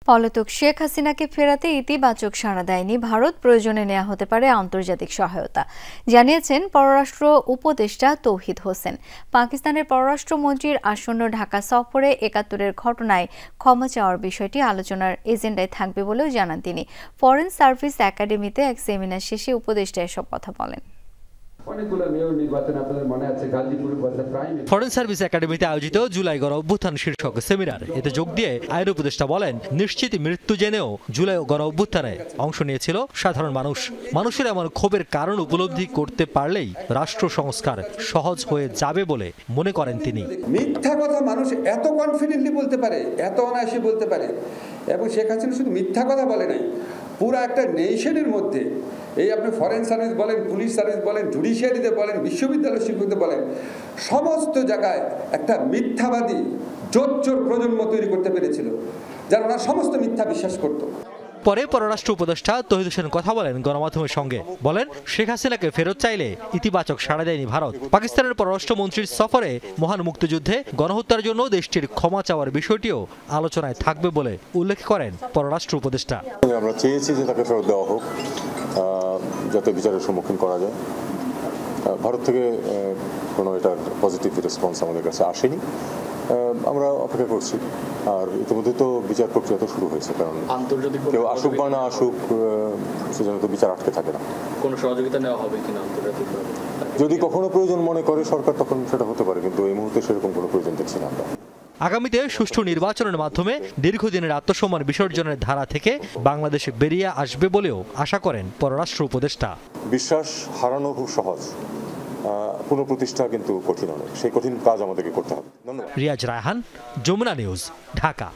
পলাতক শেখ হাসিনাকে ফেরাতে ইতিবাচক সাড়া দেয়নি ভারত, প্রয়োজনে নেওয়া হতে পারে আন্তর্জাতিক সহায়তা, জানিয়েছেন পররাষ্ট্র উপদেষ্টা তৌহিদ হোসেন। পাকিস্তানের পররাষ্ট্রমন্ত্রীর আসন্ন ঢাকা সফরে ৭১-এর ঘটনায় ক্ষমা চাওয়ার বিষয়টি আলোচনার এজেন্ডায় থাকবে বলেও জানান তিনি। ফরেন সার্ভিস একাডেমিতে এক সেমিনার শেষে উপদেষ্টা এসব কথা বলেন। ফরেন সার্ভিস একাডেমিতে আয়োজিত জুলাই গণ অভ্যুত্থান শীর্ষক সেমিনার, এতে যোগ দিয়ে আইন উপদেষ্টা বলেন, নিশ্চিত মৃত্যু জেনেও জুলাই গণ অভ্যুত্থানে অংশ নিয়েছিল সাধারণ মানুষ। মানুষের এমন ক্ষোভের কারণ উপলব্ধি করতে পারলেই রাষ্ট্র সংস্কার সহজ হয়ে যাবে বলে মনে করেন তিনি। মিথ্যা কথা মানুষ এত কনফিডেন্টলি বলতে পারে, এত অনায়াসে বলতে পারে, এবং শেখ হাসিনা শুধু মিথ্যা কথা বলে নাই, পুরো একটা নেশনের মধ্যে এই আপনি ফরেন সার্ভিস বলেন, পুলিশ সার্ভিস বলেন, জুডিশিয়ারিতে বলেন, বিশ্ববিদ্যালয় শিক্ষকদের বলেন, সমস্ত জায়গায় একটা মিথ্যাবাদী জোর প্রজন্ম তৈরি করতে পেরেছিল, যারা ওনার সমস্ত মিথ্যা বিশ্বাস করত। পরে পররাষ্ট্র উপদেষ্টা তৌহিদ হোসেন কথা বলেন গণমাধ্যমের সঙ্গে, বলেন শেখ হাসিনাকে ফেরত চাইলে ইতিবাচক সাড়া দেয়নি ভারত। পাকিস্তানের পররাষ্ট্রমন্ত্রীর সফরে মহান মুক্তিযুদ্ধে গণহত্যার জন্য দেশটির ক্ষমা চাওয়ার বিষয়টিও আলোচনায় থাকবে বলে উল্লেখ করেন পররাষ্ট্র উপদেষ্টা। আমরা চেয়েছি যে তাকে ফেরত দেওয়া হোক, যাতে বিচারের সম্মুখীন করা যায়। ভারত থেকে কোনো এটার পজিটিভ রেসপন্স আমাদের কাছে আসেনি, আমরা অপেক্ষা করছি। আর ইতিমধ্যে তো বিচার প্রক্রিয়া তো শুরু হয়েছে, কারণ কেউ আসুক বা না আসুক, সেজন্য তো বিচার আটকে থাকে না। কোনো সহযোগিতা নেওয়া হবে কিনা আন্তর্জাতিকভাবে? যদি কখনো প্রয়োজন মনে করে সরকার, তখন সেটা হতে পারে, কিন্তু এই মুহূর্তে সেরকম কোনো প্রয়োজন দেখছি না আমরা। আগামীতে সুষ্ঠু নির্বাচনের মাধ্যমে দীর্ঘদিনের আত্মসম্মান বিসর্জনের ধারা থেকে বাংলাদেশ বেরিয়ে আসবে বলেও আশা করেন পররাষ্ট্র উপদেষ্টা। বিশ্বাস হারানো খুব সহজ, পুনঃপ্রতিষ্ঠা কিন্তু কঠিন অনেক, সেই কঠিন কাজ আমাদেরকে করতে হবে। ধন্যবাদ। রিয়াজ রায়হান, যমুনা নিউজ, ঢাকা।